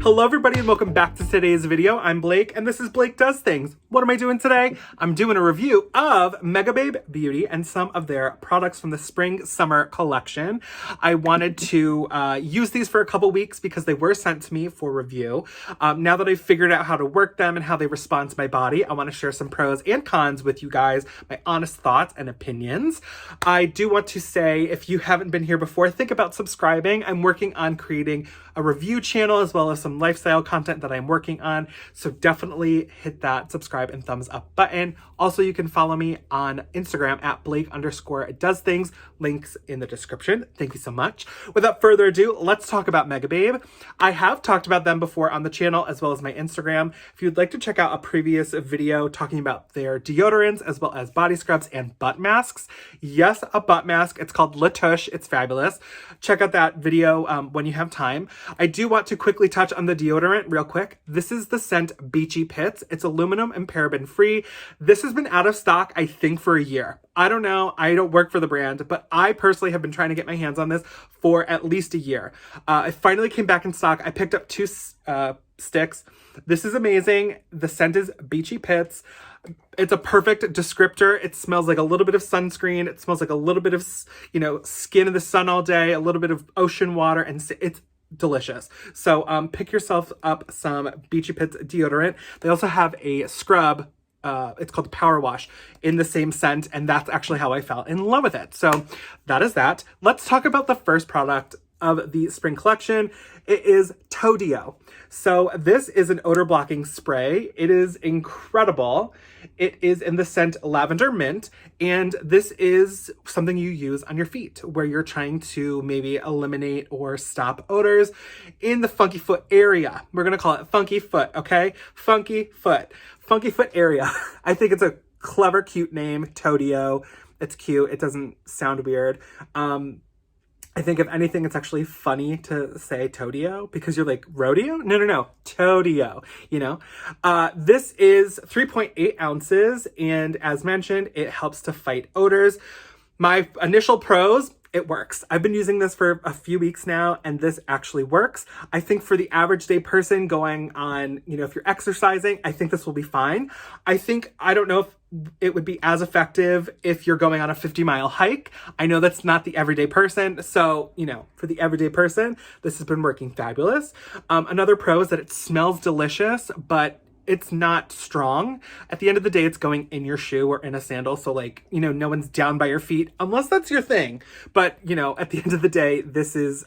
Hello everybody and welcome back to today's video. I'm Blake and this is Blake Does Things. What am I doing today? I'm doing a review of Megababe Beauty and some of their products from the spring summer collection. I wanted to use these for a couple weeks because they were sent to me for review. Now that I've figured out how to work them and how they respond to my body, I want to share some pros and cons with you guys, my honest thoughts and opinions. I do want to say, if you haven't been here before, think about subscribing. I'm working on creating a review channel as well as some lifestyle content that I'm working on. So definitely hit that subscribe and thumbs up button. Also, you can follow me on Instagram at Blake_does_things. Links in the description. Thank you so much. Without further ado, let's talk about Megababe. I have talked about them before on the channel as well as my Instagram. If you'd like to check out a previous video talking about their deodorants as well as body scrubs and butt masks. Yes, a butt mask. It's called Lotion. It's fabulous. Check out that video when you have time. I do want to quickly touch on the deodorant real quick. This is the scent Beachy Pits. It's aluminum and paraben free. This has been out of stock, I think, for a year. I don't know. I don't work for the brand, but I personally have been trying to get my hands on this for at least a year. It finally came back in stock. I picked up 2 sticks. This is amazing. The scent is Beachy Pits. It's a perfect descriptor. It smells like a little bit of sunscreen. It smells like a little bit of, skin in the sun all day, a little bit of ocean water, and it's delicious. So pick yourself up some Beachy Pits deodorant. They also have a scrub. It's called the Power Wash in the same scent, and that's actually how I fell in love with it. So that is that. Let's talk about the first product of the spring collection. It is Odor. So this is an odor blocking spray. It is incredible. It is in the scent Lavender Mint, and this is something you use on your feet where you're trying to maybe eliminate or stop odors in the funky foot area. We're going to call it funky foot, okay? Funky foot area. I think it's a clever, cute name, Odor. It's cute. It doesn't sound weird. I think if anything, it's actually funny to say Todio because you're like, rodeo? No, Todio, This is 3.8 ounces, and as mentioned, it helps to fight odors. My initial pros, it works. I've been using this for a few weeks now, and this actually works. I think for the average day person going on, if you're exercising, I think this will be fine. I don't know if it would be as effective if you're going on a 50-mile hike. I know that's not the everyday person. So, for the everyday person, this has been working fabulous. Another pro is that it smells delicious, but it's not strong. At the end of the day, it's going in your shoe or in a sandal. So no one's down by your feet unless that's your thing. But, at the end of the day, this is,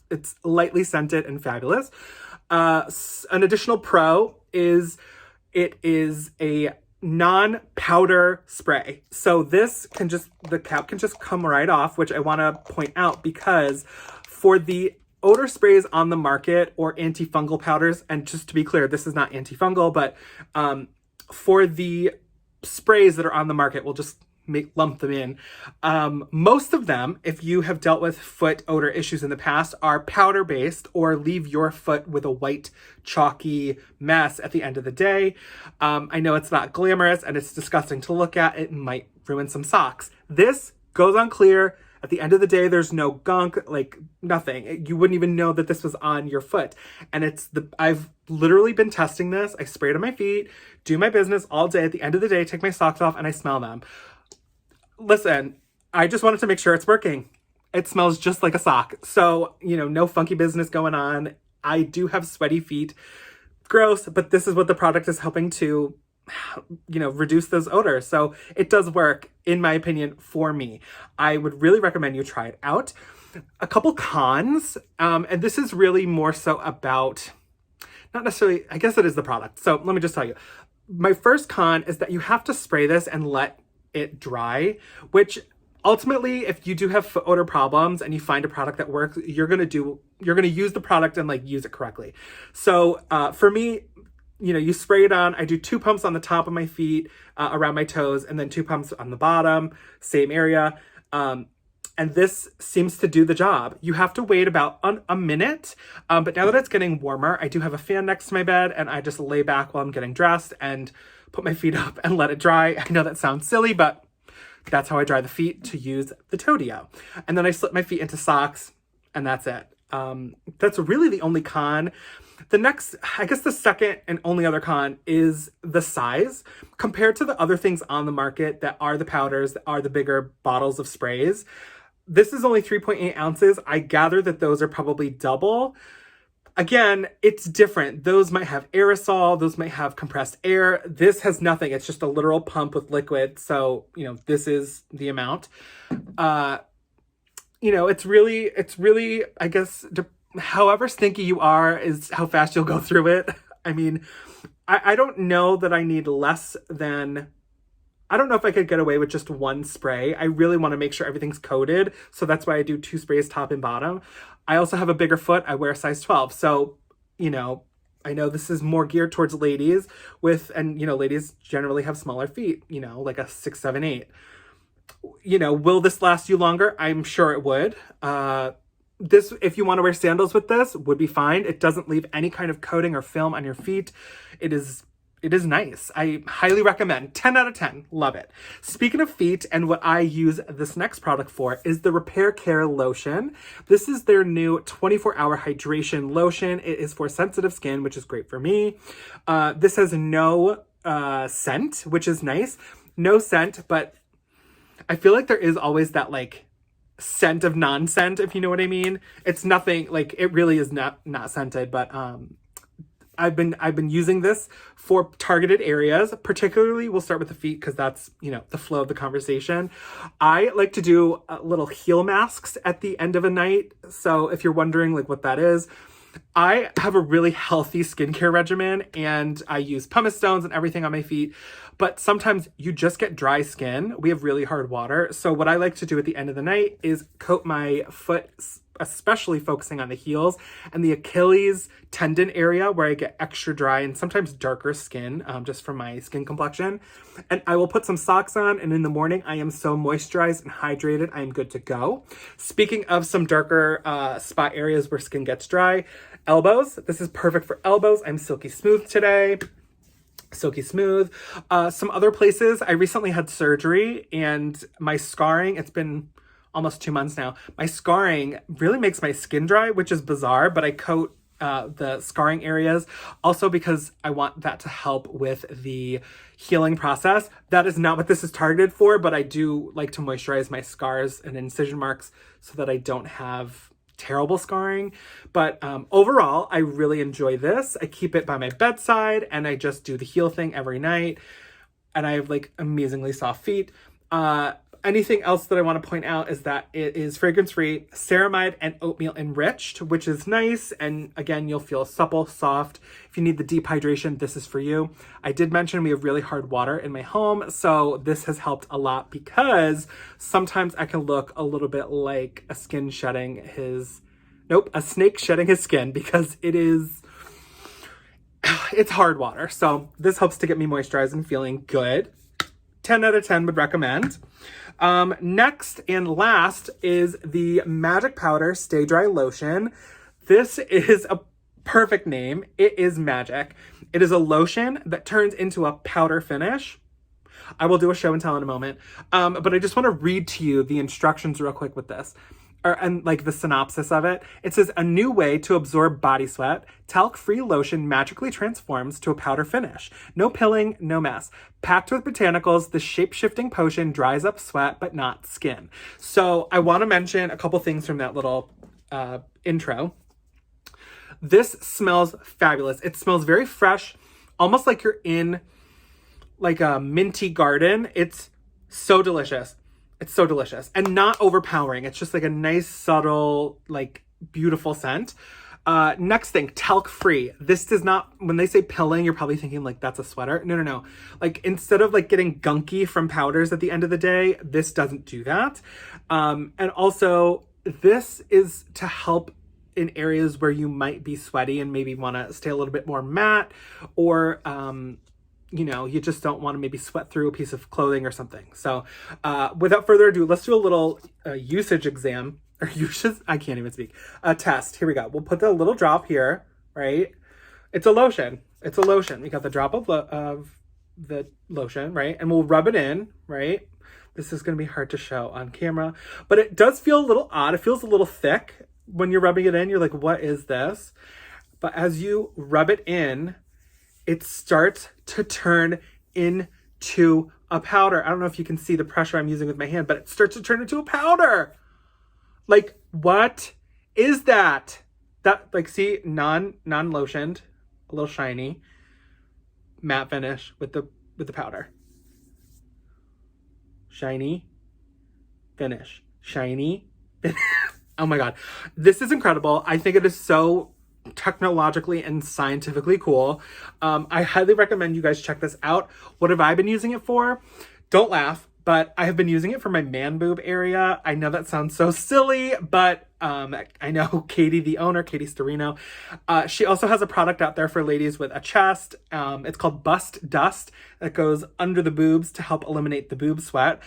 it's lightly scented and fabulous. An additional pro is it is a non-powder spray. So the cap can just come right off, which I want to point out because for the odor sprays on the market or antifungal powders, and just to be clear, this is not antifungal, but for the sprays that are on the market, we'll just lump them in. Most of them, if you have dealt with foot odor issues in the past, are powder based or leave your foot with a white chalky mess at the end of the day. I know it's not glamorous and it's disgusting to look at. It might ruin some socks. This goes on clear. At the end of the day, there's no gunk, nothing. You wouldn't even know that this was on your foot. And I've literally been testing this. I spray it on my feet, do my business all day. At the end of the day, take my socks off and I smell them. Listen, I just wanted to make sure it's working. It smells just like a sock. So, no funky business going on. I do have sweaty feet. Gross, but this is what the product is helping to, reduce those odors. So it does work, in my opinion, for me. I would really recommend you try it out. A couple cons, and this is really more so about, not necessarily, I guess it is the product. So let me just tell you. My first con is that you have to spray this and let it dry, which ultimately, if you do have foot odor problems and you find a product that works, you're going to use the product and use it correctly. So for me, you spray it on. I do 2 pumps on the top of my feet, around my toes, and then 2 pumps on the bottom, same area. And this seems to do the job. You have to wait about a minute. But now that it's getting warmer, I do have a fan next to my bed and I just lay back while I'm getting dressed and put my feet up and let it dry. I know that sounds silly, but that's how I dry the feet to use the Todio. And then I slip my feet into socks and that's it. That's really the only con. The next, I guess the second and only other con is the size. Compared to the other things on the market that are the powders, that are the bigger bottles of sprays, this is only 3.8 ounces. I gather that those are probably double. Again, it's different. Those might have aerosol, those might have compressed air. This has nothing. It's just a literal pump with liquid. So, this is the amount. It's really, I guess, however stinky you are is how fast you'll go through it. I mean, I don't know that I need less than, I don't know if I could get away with just one spray. I really want to make sure everything's coated. So that's why I do 2 sprays top and bottom. I also have a bigger foot. I wear a size 12. So, I know this is more geared towards ladies and ladies generally have smaller feet, like a 6, 7, 8. Will this last you longer? I'm sure it would. This, if you want to wear sandals with this, would be fine. It doesn't leave any kind of coating or film on your feet. It is nice. I highly recommend. 10 out of 10. Love it. Speaking of feet, and what I use this next product for is the Repair Care Lotion. This is their new 24-hour hydration lotion. It is for sensitive skin, which is great for me. This has no scent, which is nice. No scent, but I feel like there is always that scent of non-scent, if you know what I mean. It's nothing, it really is not scented, but I've been using this for targeted areas. Particularly, we'll start with the feet because that's, the flow of the conversation. I like to do little heel masks at the end of a night. So if you're wondering what that is, I have a really healthy skincare regimen and I use pumice stones and everything on my feet. But sometimes you just get dry skin. We have really hard water. So what I like to do at the end of the night is coat my foot, especially focusing on the heels and the Achilles tendon area where I get extra dry and sometimes darker skin just from my skin complexion. And I will put some socks on, and in the morning I am so moisturized and hydrated, I am good to go. Speaking of some darker spot areas where skin gets dry, elbows. This is perfect for elbows. I'm silky smooth today. Silky smooth. Some other places, I recently had surgery and my scarring, it's been almost 2 months now. My scarring really makes my skin dry, which is bizarre, but I coat the scarring areas also because I want that to help with the healing process. That is not what this is targeted for, but I do like to moisturize my scars and incision marks so that I don't have terrible scarring. But overall, I really enjoy this. I keep it by my bedside and I just do the heel thing every night. And I have amazingly soft feet. Anything else that I want to point out is that it is fragrance-free, ceramide and oatmeal enriched, which is nice. And again, you'll feel supple, soft. If you need the deep hydration, this is for you. I did mention we have really hard water in my home, so this has helped a lot because sometimes I can look a little bit like a snake shedding his skin because it's hard water. So this helps to get me moisturized and feeling good. 10 out of 10 would recommend. Next and last is the Magic Powder Stay Dry Lotion. This is a perfect name. It is magic. It is a lotion that turns into a powder finish. I will do a show and tell in a moment. But I just want to read to you the instructions real quick with this. And the synopsis of it. It says, a new way to absorb body sweat, talc-free lotion magically transforms to a powder finish. No pilling, no mess. Packed with botanicals, the shape-shifting potion dries up sweat, but not skin. So I want to mention a couple things from that little intro. This smells fabulous. It smells very fresh, almost like you're in a minty garden. It's so delicious. It's so delicious and not overpowering. It's just a nice, subtle, beautiful scent. Next thing, talc-free. This does not, when they say pilling, you're probably thinking that's a sweater. No. Instead of getting gunky from powders at the end of the day, this doesn't do that. And also, this is to help in areas where you might be sweaty and maybe want to stay a little bit more matte or, you just don't want to maybe sweat through a piece of clothing or something. So without further ado, let's do a little usage exam. Or I can't even speak. A test. Here we go. We'll put the little drop here, right? It's a lotion. It's a lotion. We got the drop of the lotion, right? And we'll rub it in, right? This is going to be hard to show on camera. But it does feel a little odd. It feels a little thick. when you're rubbing it in, you're like, what is this? But as you rub it in, it starts to turn into a powder. I don't know if you can see the pressure I'm using with my hand, but it starts to turn into a powder. Like, what is that? That, like, see, non-lotioned, a little shiny, matte finish with the powder. Shiny, finish, shiny, finish. Oh my God. This is incredible. I think it is so technologically and scientifically cool. I highly recommend you guys check this out. What have I been using it for? Don't laugh, but I have been using it for my man boob area. I know that sounds so silly, but I know Katie, the owner, Katie Storino, she also has a product out there for ladies with a chest. It's called Bust Dust. That goes under the boobs to help eliminate the boob sweat.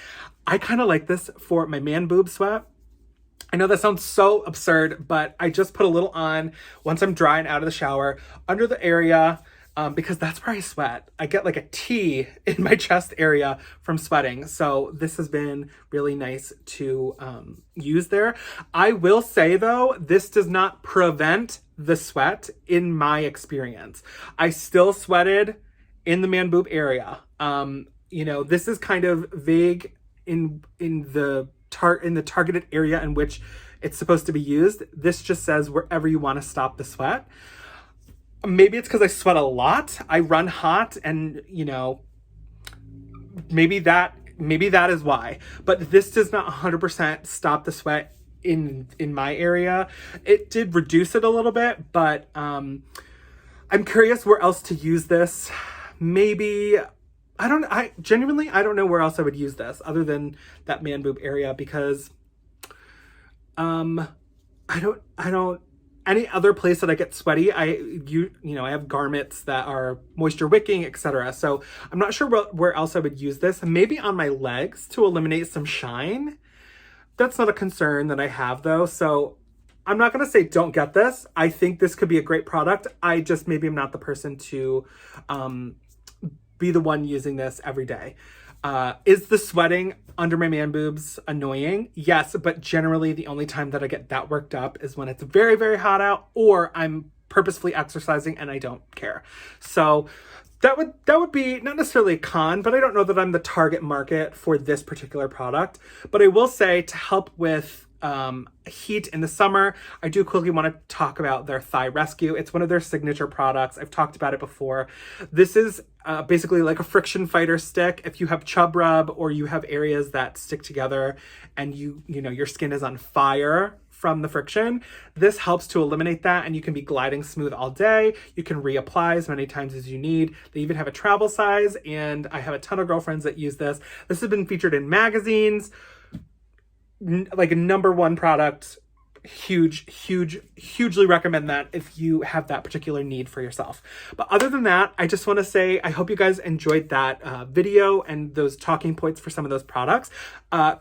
I kind of like this for my man boob sweat. I know that sounds so absurd, but I just put a little on once I'm dry and out of the shower under the area, because that's where I sweat. I get like a T in my chest area from sweating. So this has been really nice to use there. I will say though, this does not prevent the sweat in my experience. I still sweated in the man boob area. You know, this is kind of vague in the targeted area in which it's supposed to be used. This just says wherever you want to stop the sweat. Maybe it's because I sweat a lot. I run hot, and you know, maybe that is why. But this does not 100% stop the sweat in my area. It did reduce it a little bit, but I'm curious where else to use this. Maybe I genuinely don't know where else I would use this other than that man boob area, because I don't any other place that I get sweaty, you know, I have garments that are moisture wicking, etc. So I'm not sure where else I would use this. Maybe on my legs to eliminate some shine. That's not a concern that I have though. So I'm not going to say don't get this. I think this could be a great product. I just maybe am not the person to be the one using this every day. Is the sweating under my man boobs annoying? Yes, but generally the only time that I get that worked up is when it's very, very hot out, or I'm purposefully exercising and I don't care. So that would be not necessarily a con, but I don't know that I'm the target market for this particular product. But I will say, to help with heat in the summer, I do quickly want to talk about their Thigh Rescue. It's one of their signature products. I've talked about it before. This is basically like a friction fighter stick. If you have chub rub, or you have areas that stick together and you know your skin is on fire from the friction, this helps to eliminate that, and you can be gliding smooth all day. You can reapply as many times as you need. They even have a travel size, and I have a ton of girlfriends that use this. This has been featured in magazines, like a #1 product. Hugely recommend that if you have that particular need for yourself. But other than that, I just want to say I hope you guys enjoyed that video and those talking points for some of those products.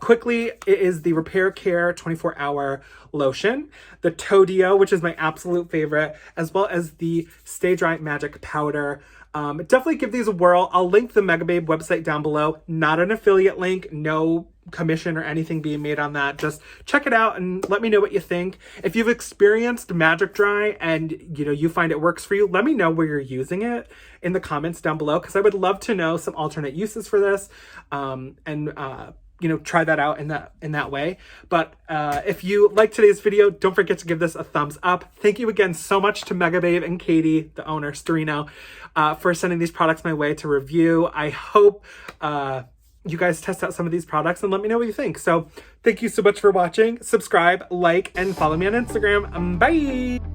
Quickly, it is the Repair Care 24-hour lotion, the Todio, which is my absolute favorite, as well as the Stay Dry Magic powder. Definitely give these a whirl. I'll link the Megababe website down below. Not an affiliate link, no commission or anything being made on that. Just check it out and let me know what you think. If you've experienced Magic Dry and you know you find it works for you, let me know where you're using it in the comments down below, because I would love to know some alternate uses for this, you know, try that out in that way. But if you like today's video, don't forget to give this a thumbs up. Thank you again so much to Megababe and Katie, the owner, Storino, for sending these products my way to review. I hope you guys test out some of these products and let me know what you think. So thank you so much for watching. Subscribe, like, and follow me on Instagram. Bye!